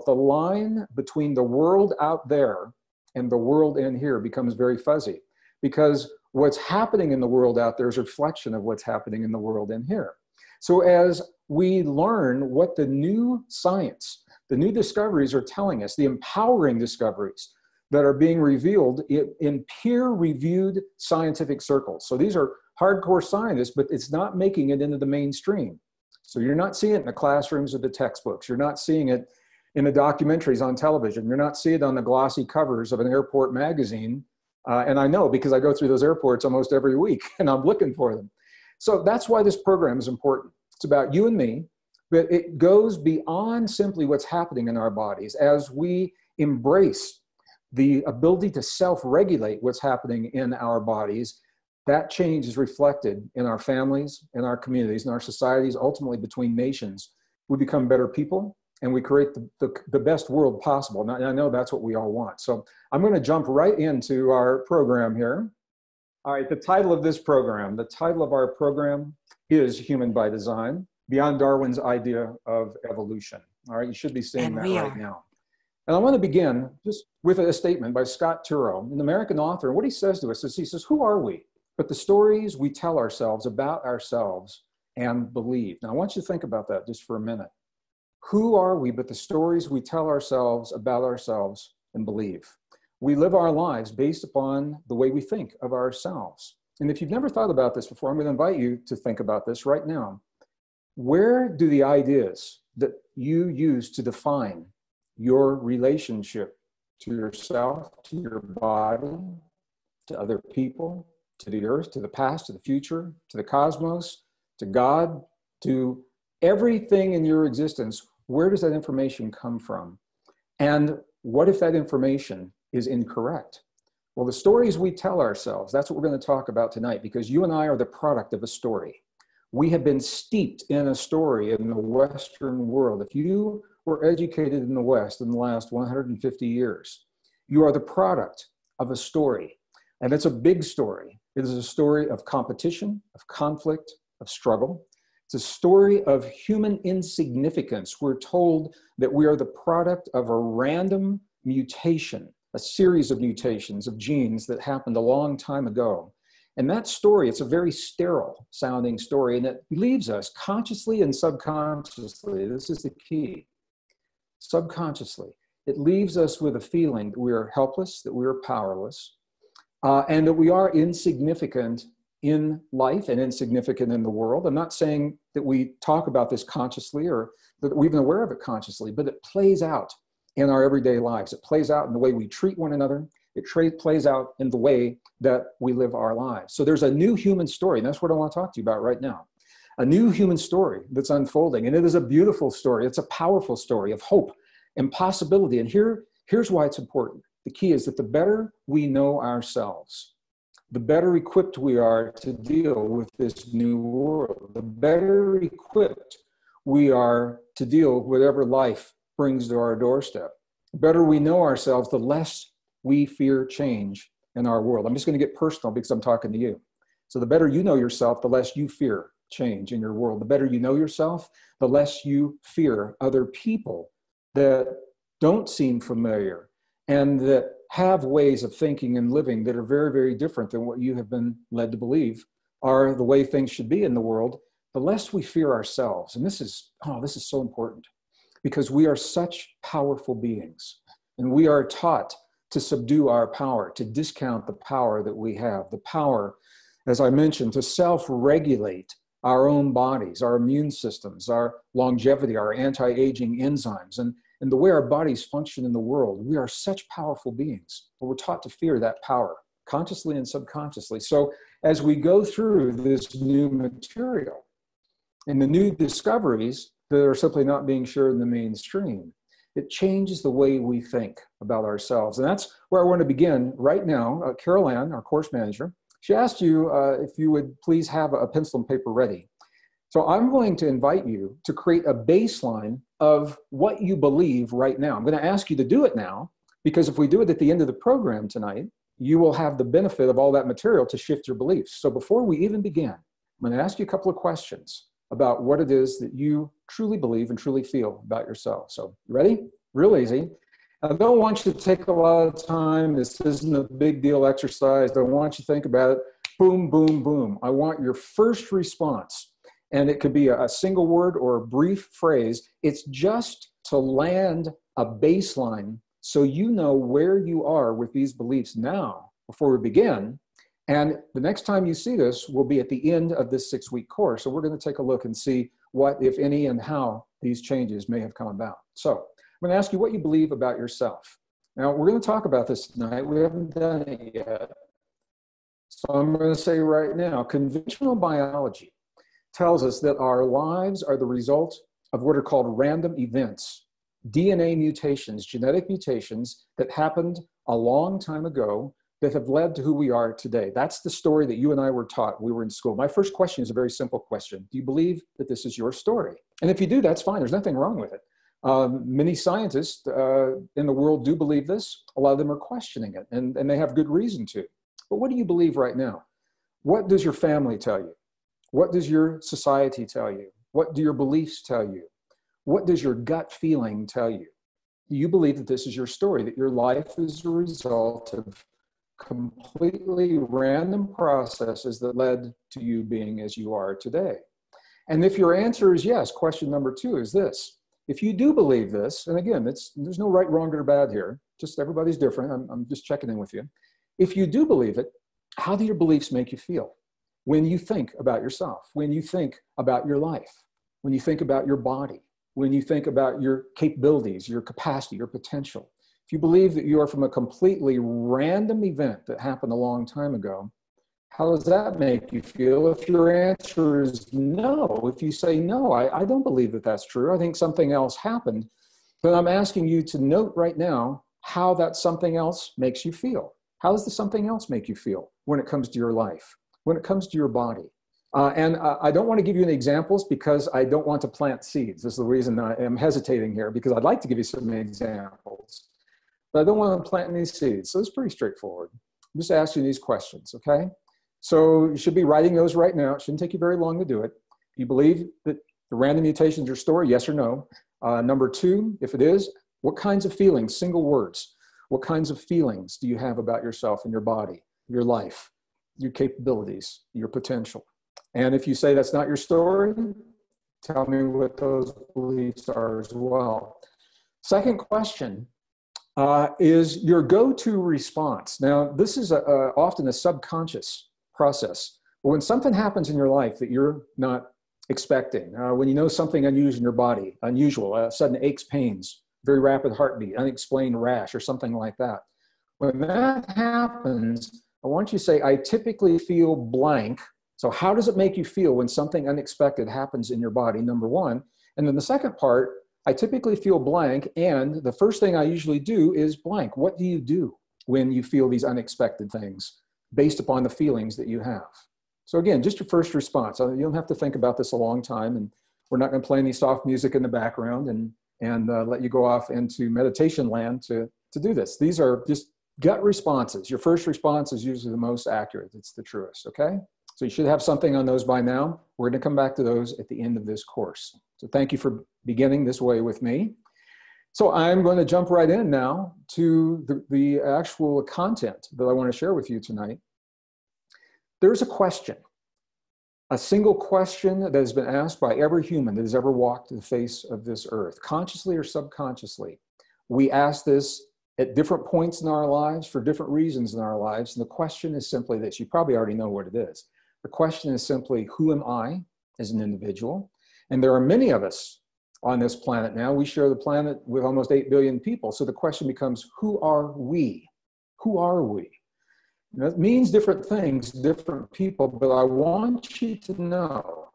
the line between the world out there and the world in here becomes very fuzzy, because what's happening in the world out there is a reflection of what's happening in the world in here. So as we learn what the new science, the new discoveries are telling us, the empowering discoveries that are being revealed in peer-reviewed scientific circles. So these are hardcore scientists, but it's not making it into the mainstream. So you're not seeing it in the classrooms or the textbooks. You're not seeing it in the documentaries on television. You're not seeing it on the glossy covers of an airport magazine. And I know, because I go through those airports almost every week and I'm looking for them. So that's why this program is important. It's about you and me, but it goes beyond simply what's happening in our bodies. As we embrace the ability to self-regulate what's happening in our bodies, that change is reflected in our families, in our communities, in our societies, ultimately between nations. We become better people and we create the best world possible. And I know that's what we all want. So I'm going to jump right into our program here. All right, the title of this program, the title of our program is Human by Design, Beyond Darwin's Idea of Evolution. All right, you should be seeing that right now. And I want to begin just with a statement by Scott Turow, an American author. And what he says to us is, he says, who are we? But the stories we tell ourselves about ourselves and believe. Now, I want you to think about that just for a minute. Who are we but the stories we tell ourselves about ourselves and believe? We live our lives based upon the way we think of ourselves. And if you've never thought about this before, I'm going to invite you to think about this right now. Where do the ideas that you use to define your relationship to yourself, to your body, to other people, to the earth, to the past, to the future, to the cosmos, to God, to everything in your existence, where does that information come from? And what if that information is incorrect? Well, the stories we tell ourselves, that's what we're going to talk about tonight, because you and I are the product of a story. We have been steeped in a story in the Western world. If you were educated in the West in the last 150 years, you are the product of a story. And it's a big story. It is a story of competition, of conflict, of struggle. It's a story of human insignificance. We're told that we are the product of a random mutation, a series of mutations of genes that happened a long time ago. And that story, it's a very sterile sounding story, and it leaves us consciously and subconsciously. This is the key. Subconsciously, it leaves us with a feeling that we are helpless, that we are powerless, and that we are insignificant in life and insignificant in the world. I'm not saying that we talk about this consciously or that we're even aware of it consciously, but it plays out in our everyday lives. It plays out in the way we treat one another. It plays out in the way that we live our lives. So there's a new human story, and that's what I want to talk to you about right now. A new human story that's unfolding, and it is a beautiful story. It's a powerful story of hope and possibility. And here's why it's important. The key is that the better we know ourselves, the better equipped we are to deal with this new world. The better equipped we are to deal with whatever life brings to our doorstep. The better we know ourselves, the less we fear change in our world. I'm just going to get personal because I'm talking to you. So the better you know yourself, the less you fear change in your world. The better you know yourself, the less you fear other people that don't seem familiar and that have ways of thinking and living that are very, very different than what you have been led to believe are the way things should be in the world. The less we fear ourselves. And this is so important because we are such powerful beings and we are taught to subdue our power, to discount the power that we have, the power, as I mentioned, to self-regulate our own bodies, our immune systems, our longevity, our anti-aging enzymes, and the way our bodies function in the world. We are such powerful beings, but we're taught to fear that power, consciously and subconsciously. So as we go through this new material and the new discoveries that are simply not being shared in the mainstream, it changes the way we think about ourselves. And that's where I want to begin right now. Carol Ann, our course manager, she asked you if you would please have a pencil and paper ready. So I'm going to invite you to create a baseline of what you believe right now. I'm going to ask you to do it now, because if we do it at the end of the program tonight, you will have the benefit of all that material to shift your beliefs. So before we even begin, I'm going to ask you a couple of questions about what it is that you truly believe and truly feel about yourself. So you ready? real easy. I don't want you to take a lot of time. This isn't a big deal exercise. I don't want you to think about it. Boom, boom, boom. I want your first response. And it could be a single word or a brief phrase. It's just to land a baseline so you know where you are with these beliefs now before we begin. And the next time you see this will be at the end of this 6-week course. So we're going to take a look and see what, if any, and how these changes may have come about. So I'm going to ask you what you believe about yourself. Now, we're going to talk about this tonight. We haven't done it yet. So I'm going to say right now, conventional biology tells us that our lives are the result of what are called random events, DNA mutations, genetic mutations that happened a long time ago that have led to who we are today. That's the story that you and I were taught when we were in school. My first question is a very simple question. Do you believe that this is your story? And if you do, that's fine. There's nothing wrong with it. Many scientists in the world do believe this. A lot of them are questioning it, and they have good reason to. But what do you believe right now? What does your family tell you? What does your society tell you? What do your beliefs tell you? What does your gut feeling tell you? Do you believe that this is your story, that your life is a result of completely random processes that led to you being as you are today? And if your answer is yes, question number 2 is this. If you do believe this, and again, there's no right, wrong, or bad here, just everybody's different. I'm just checking in with you. If you do believe it, how do your beliefs make you feel when you think about yourself, when you think about your life, when you think about your body, when you think about your capabilities, your capacity, your potential? If you believe that you are from a completely random event that happened a long time ago, how does that make you feel? If your answer is no, if you say, no, I don't believe that that's true, I think something else happened, then I'm asking you to note right now how that something else makes you feel. How does the something else make you feel when it comes to your life, when it comes to your body? And I don't want to give you any examples because I don't want to plant seeds. This is the reason I am hesitating here, because I'd like to give you some examples, but I don't want to plant any seeds. So it's pretty straightforward. I'm just asking these questions, okay? So you should be writing those right now. It shouldn't take you very long to do it. You believe that the random mutation is your story, yes or no? Number 2, if it is, what kinds of feelings, single words, what kinds of feelings do you have about yourself and your body, your life, your capabilities, your potential? And if you say that's not your story, tell me what those beliefs are as well. Second question is your go-to response. Now, this is often a subconscious process. But when something happens in your life that you're not expecting, when you know something unusual in your body, sudden aches, pains, very rapid heartbeat, unexplained rash, or something like that. When that happens, I want you to say, I typically feel blank. So how does it make you feel when something unexpected happens in your body, number 1. And then the second part, I typically feel blank, and the first thing I usually do is blank. What do you do when you feel these unexpected things based upon the feelings that you have? So again, just your first response. You don't have to think about this a long time, and we're not going to play any soft music in the background and let you go off into meditation land to do this. These are just gut responses. Your first response is usually the most accurate. It's the truest, okay? So you should have something on those by now. We're going to come back to those at the end of this course. So thank you for beginning this way with me. So I'm going to jump right in now to the actual content that I want to share with you tonight. There's a question, a single question that has been asked by every human that has ever walked the face of this earth, consciously or subconsciously. We ask this at different points in our lives for different reasons in our lives. And the question is simply this. You probably already know what it is. The question is simply, who am I as an individual? And there are many of us on this planet now. We share the planet with almost 8 billion people. So the question becomes, who are we? Who are we? And that means different things, different people, but I want you to know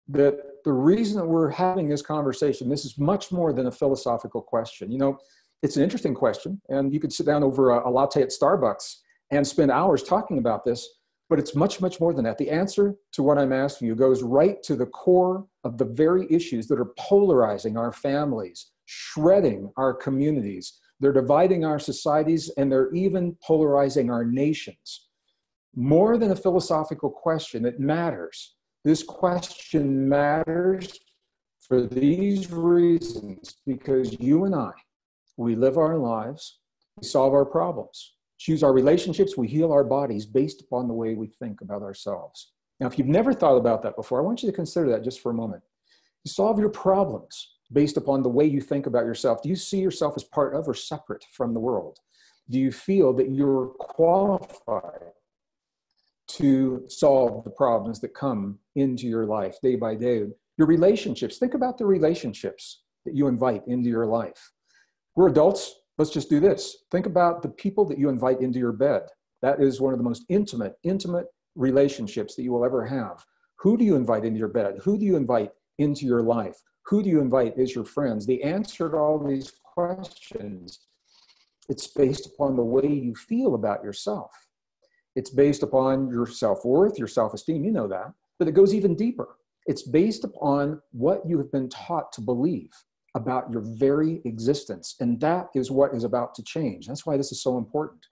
that the reason that we're having this conversation, this is much more than a philosophical question. You know, it's an interesting question, and you could sit down over a latte at Starbucks and spend hours talking about this, but it's much, much more than that. The answer to what I'm asking you goes right to the core of the very issues that are polarizing our families, shredding our communities. They're dividing our societies, and they're even polarizing our nations. More than a philosophical question, it matters. This question matters for these reasons, because you and I we live our lives, we solve our problems, choose our relationships, we heal our bodies based upon the way we think about ourselves. Now, if you've never thought about that before, I want you to consider that just for a moment. You solve your problems based upon the way you think about yourself. Do you see yourself as part of or separate from the world? Do you feel that you're qualified to solve the problems that come into your life day by day? Your relationships, think about the relationships that you invite into your life. We're adults, let's just do this. Think about the people that you invite into your bed. That is one of the most intimate relationships that you will ever have. Who do you invite into your bed? Who do you invite into your life? Who do you invite as your friends? The answer to all these questions, it's based upon the way you feel about yourself. It's based upon your self-worth, your self-esteem, you know that, but it goes even deeper. It's based upon what you have been taught to believe about your very existence. And that is what is about to change. That's why this is so important.